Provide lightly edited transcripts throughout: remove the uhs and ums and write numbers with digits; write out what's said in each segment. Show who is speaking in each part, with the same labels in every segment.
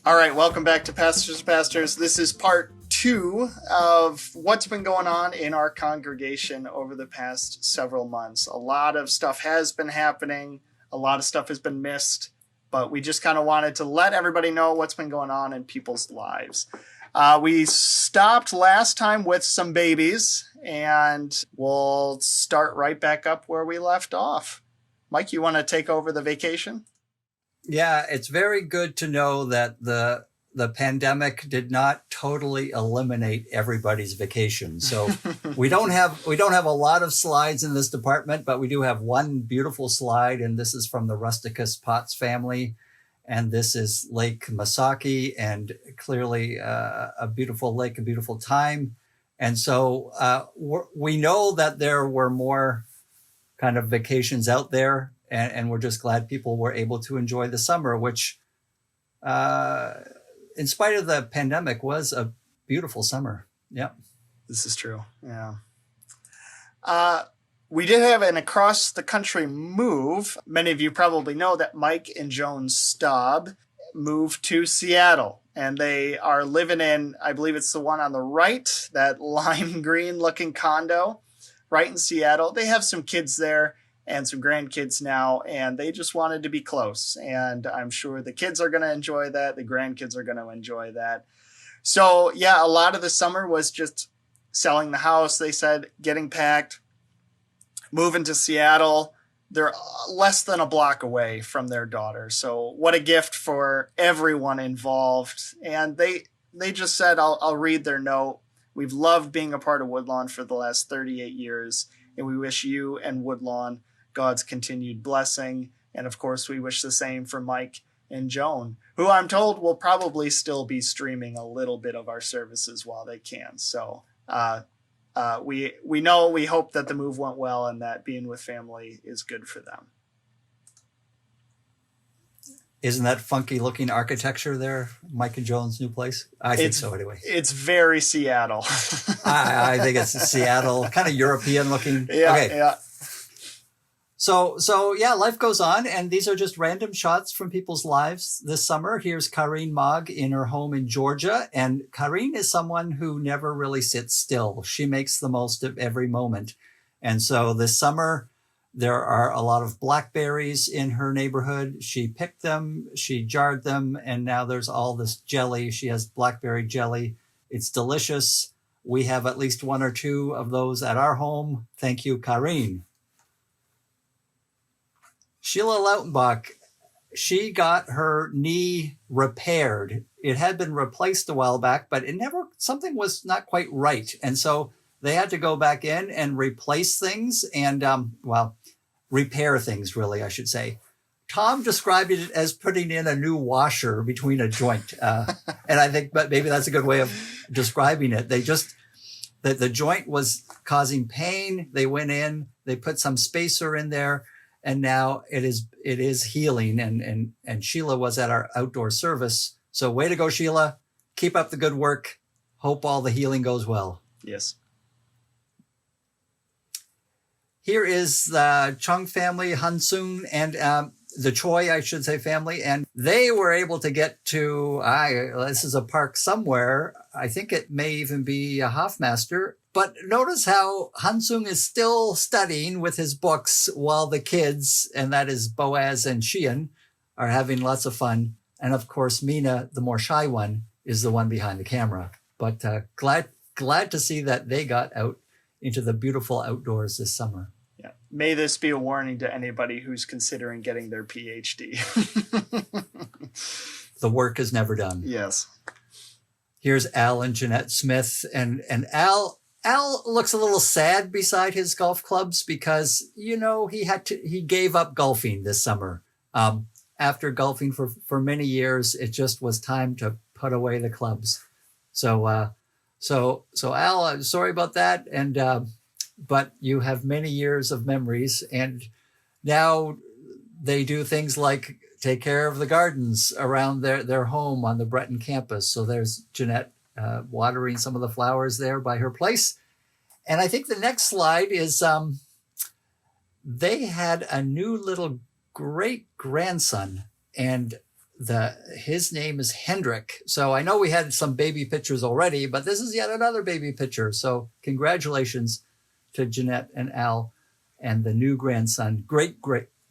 Speaker 1: All right, welcome back to Pastors. This is part 2 of what's been going on in our congregation over the past several months. A lot of stuff has been happening. A lot of stuff has been missed, but we just kind of wanted to let everybody know what's been going on in people's lives. We stopped last time with some babies, and we'll start right back up where we left off. Mike, you want to take over the vacation?
Speaker 2: Yeah, it's very good to know that the pandemic did not totally eliminate everybody's vacation. So we don't have a lot of slides in this department, but we do have one beautiful slide, and this is from the Rusticus Potts family, and this is Lake Masaki, and clearly a beautiful lake, a beautiful time. And so we know that there were more kind of vacations out there. And we're just glad people were able to enjoy the summer, which, in spite of the pandemic, was a beautiful summer. Yeah.
Speaker 1: This is true. Yeah. We did have an across the country move. Many of you probably know that Mike and Joan Staub moved to Seattle, and they are living in, I believe it's the one on the right, that lime green looking condo right in Seattle. They have some kids there and some grandkids now, and they just wanted to be close. And I'm sure the kids are going to enjoy that. The grandkids are going to enjoy that. So yeah, a lot of the summer was just selling the house. They said getting packed, moving to Seattle. They're less than a block away from their daughter. So what a gift for everyone involved. And they just said, I'll read their note. We've loved being a part of Woodlawn for the last 38 years. And we wish you and Woodlawn God's continued blessing. And of course, we wish the same for Mike and Joan, who I'm told will probably still be streaming a little bit of our services while they can. So we hope that the move went well and that being with family is good for them.
Speaker 2: Isn't that funky looking architecture there, Mike and Joan's new place? I think so anyway.
Speaker 1: It's very Seattle.
Speaker 2: I think it's Seattle, kind of European looking.
Speaker 1: Yeah,
Speaker 2: okay.
Speaker 1: Yeah.
Speaker 2: So yeah, life goes on, and these are just random shots from people's lives this summer. Here's Karine Mogg in her home in Georgia, and Karine is someone who never really sits still. She makes the most of every moment. And so this summer, there are a lot of blackberries in her neighborhood. She picked them, she jarred them, and now there's all this jelly. She has blackberry jelly. It's delicious. We have at least one or two of those at our home. Thank you, Karine. Sheila Lautenbach, she got her knee repaired. It had been replaced a while back, but something was not quite right. And so they had to go back in and replace things and, repair things, really, I should say. Tom described it as putting in a new washer between a joint. And I think, but maybe that's a good way of describing it. The joint was causing pain. They went in, they put some spacer in there, and now it is healing. And Sheila was at our outdoor service. So way to go, Sheila. Keep up the good work. Hope all the healing goes well.
Speaker 1: Yes.
Speaker 2: Here is the Chung family, Hansun, and the Choi, I should say, family. And they were able to get to, this is a park somewhere. I think it may even be a Hofmaster. But notice how Hansung is still studying with his books while the kids, and that is Boaz and Sheehan, are having lots of fun. And of course, Mina, the more shy one, is the one behind the camera. But glad to see that they got out into the beautiful outdoors this summer.
Speaker 1: Yeah. May this be a warning to anybody who's considering getting their PhD.
Speaker 2: The work is never done.
Speaker 1: Yes.
Speaker 2: Here's Al and Jeanette Smith, and Al looks a little sad beside his golf clubs because, he gave up golfing this summer. After golfing for many years, it just was time to put away the clubs. So Al, I'm sorry about that. And, but you have many years of memories, and now they do things like take care of the gardens around their home on the Breton campus. So there's Jeanette watering some of the flowers there by her place. And I think the next slide is they had a new little great grandson, and his name is Hendrik. So I know we had some baby pictures already, but this is yet another baby picture. So congratulations to Jeanette and Al and the new grandson, great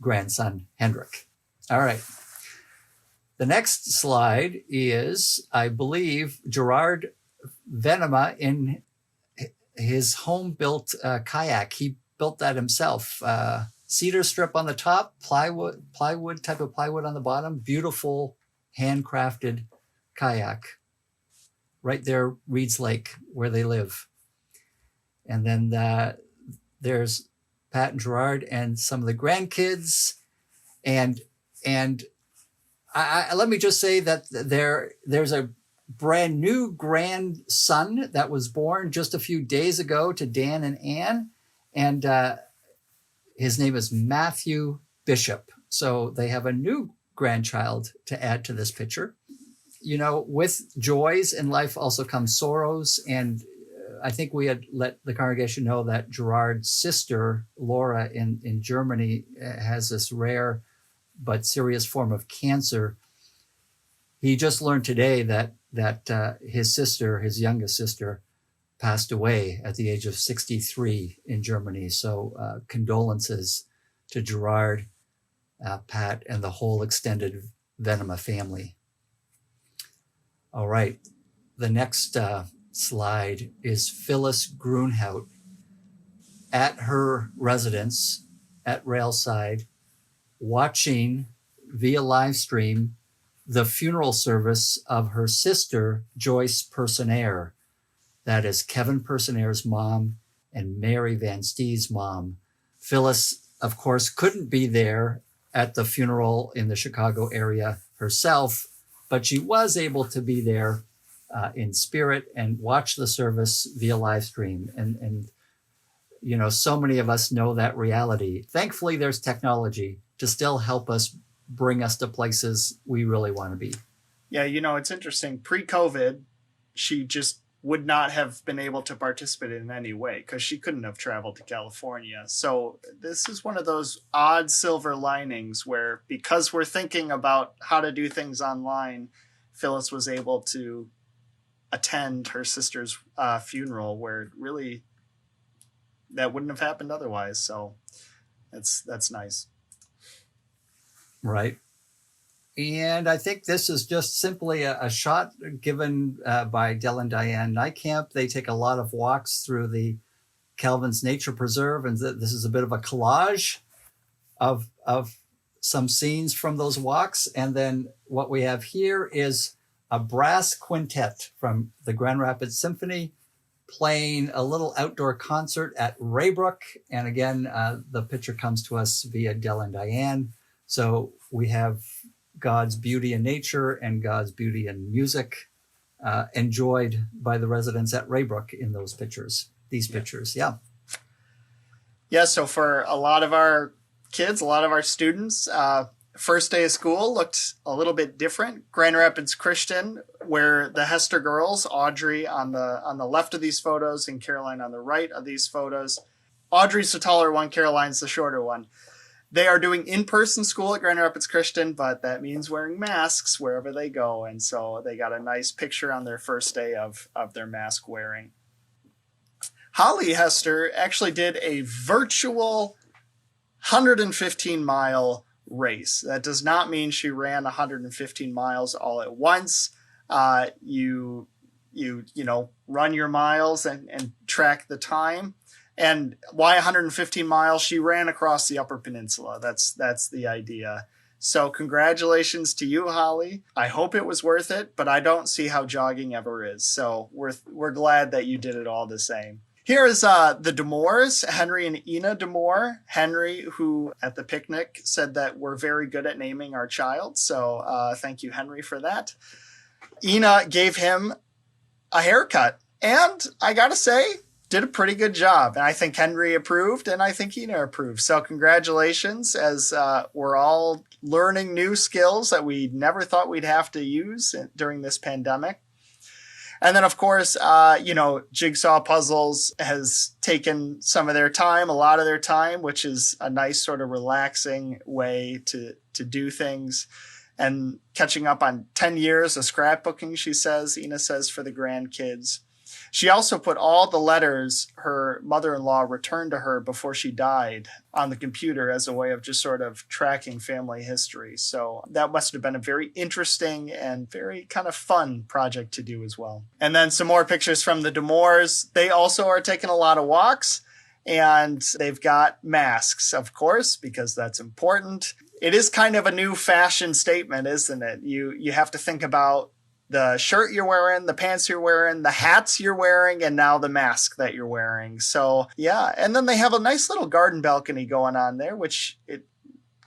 Speaker 2: grandson, Hendrik. All right. The next slide is, I believe, Gerard Venema in his home-built kayak. He built that himself. Cedar strip on the top, plywood on the bottom. Beautiful, handcrafted kayak. Right there, Reed's Lake, where they live. And then there's Pat and Gerard and some of the grandkids. And let me just say that there's a brand new grandson that was born just a few days ago to Dan and Ann. And his name is Matthew Bishop. So they have a new grandchild to add to this picture. You know, with joys in life also comes sorrows. And I think we had let the congregation know that Gerard's sister, Laura, in Germany, has this rare but serious form of cancer. He just learned today that his sister, his youngest sister, passed away at the age of 63 in Germany. So condolences to Gerard, Pat, and the whole extended Venema family. All right. The next slide is Phyllis Grunhout at her residence at Railside, watching via live stream the funeral service of her sister, Joyce Personaire. That is Kevin Personaire's mom and Mary Van Stee's mom. Phyllis, of course, couldn't be there at the funeral in the Chicago area herself, but she was able to be there in spirit and watch the service via live stream. And you know, so many of us know that reality. Thankfully, there's technology to still help us bring us to places we really want to be.
Speaker 1: Yeah, you know, it's interesting. Pre-COVID, she just would not have been able to participate in any way because she couldn't have traveled to California. So this is one of those odd silver linings where, because we're thinking about how to do things online, Phyllis was able to attend her sister's funeral, where really that wouldn't have happened otherwise. So that's nice.
Speaker 2: Right. And I think this is just simply a shot given by Del and Diane Nightcamp. They take a lot of walks through the Calvin's Nature Preserve, and this is a bit of a collage of some scenes from those walks. And then what we have here is a brass quintet from the Grand Rapids Symphony playing a little outdoor concert at Raybrook. And again, the picture comes to us via Del and Diane. So we have God's beauty in nature and God's beauty in music enjoyed by the residents at Raybrook in those pictures, these pictures. Yeah.
Speaker 1: Yeah. So for a lot of our kids, a lot of our students, first day of school looked a little bit different. Grand Rapids Christian, where the Hester girls, Audrey on the left of these photos and Caroline on the right of these photos. Audrey's the taller one, Caroline's the shorter one. They are doing in-person school at Grand Rapids Christian, but that means wearing masks wherever they go. And so they got a nice picture on their first day of their mask wearing. Holly Hester actually did a virtual 115-mile race. That does not mean she ran 115 miles all at once. You run your miles and track the time. And why 115 miles? She ran across the Upper Peninsula. That's the idea. So congratulations to you, Holly. I hope it was worth it, but I don't see how jogging ever is. So we're glad that you did it all the same. Here is the Damours, Henry and Ina Damours. Henry, who at the picnic said that we're very good at naming our child. So thank you, Henry, for that. Ina gave him a haircut. And I got to say, did a pretty good job. And I think Henry approved, and I think Ina approved. So congratulations, as we're all learning new skills that we never thought we'd have to use during this pandemic. And then, of course, Jigsaw Puzzles has taken some of their time, a lot of their time, which is a nice sort of relaxing way to do things. and catching up on 10 years of scrapbooking, she says, Ina says, for the grandkids. She also put all the letters her mother-in-law returned to her before she died on the computer as a way of just sort of tracking family history. So that must have been a very interesting and very kind of fun project to do as well. And then some more pictures from the Damours. They also are taking a lot of walks, and they've got masks, of course, because that's important. It is kind of a new fashion statement, isn't it? You have to think about the shirt you're wearing, the pants you're wearing, the hats you're wearing, and now the mask that you're wearing. So, yeah. And then they have a nice little garden balcony going on there, which it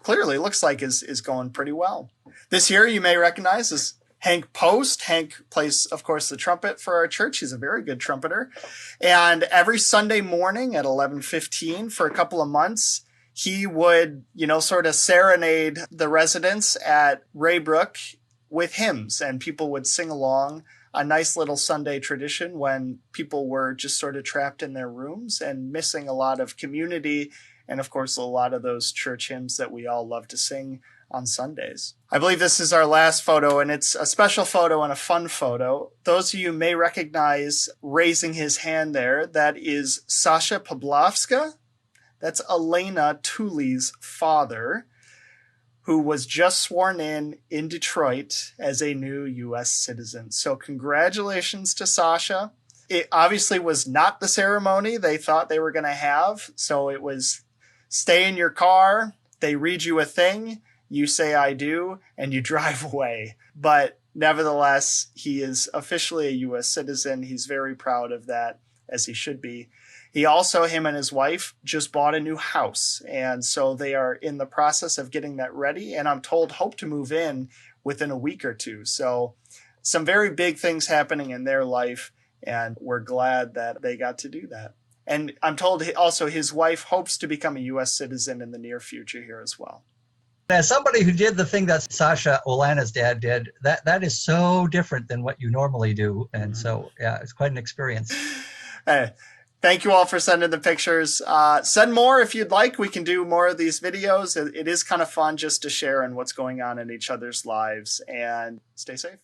Speaker 1: clearly looks like is going pretty well. This here you may recognize is Hank Post. Hank plays, of course, the trumpet for our church. He's a very good trumpeter. And every Sunday morning at 11:15 for a couple of months, he would, sort of serenade the residents at Raybrook with hymns, and people would sing along. A nice little Sunday tradition when people were just sort of trapped in their rooms and missing a lot of community, and of course a lot of those church hymns that we all love to sing on Sundays. I believe this is our last photo, and it's a special photo and a fun photo. Those of you may recognize raising his hand there. That is Sasha Pavlovska. That's Elena Tully's father, who was just sworn in Detroit as a new U.S. citizen. So congratulations to Sasha. It obviously was not the ceremony they thought they were going to have. So it was stay in your car, they read you a thing, you say I do, and you drive away. But nevertheless, he is officially a U.S. citizen. He's very proud of that, as he should be. He also, him and his wife, just bought a new house. And so they are in the process of getting that ready. And I'm told hope to move in within a week or two. So some very big things happening in their life. And we're glad that they got to do that. And I'm told also his wife hopes to become a U.S. citizen in the near future here as well.
Speaker 2: As somebody who did the thing that Sasha Olana's dad did, that is so different than what you normally do. And so, yeah, it's quite an experience.
Speaker 1: Hey. Thank you all for sending the pictures. Send more if you'd like. We can do more of these videos. It is kind of fun just to share in what's going on in each other's lives. And stay safe.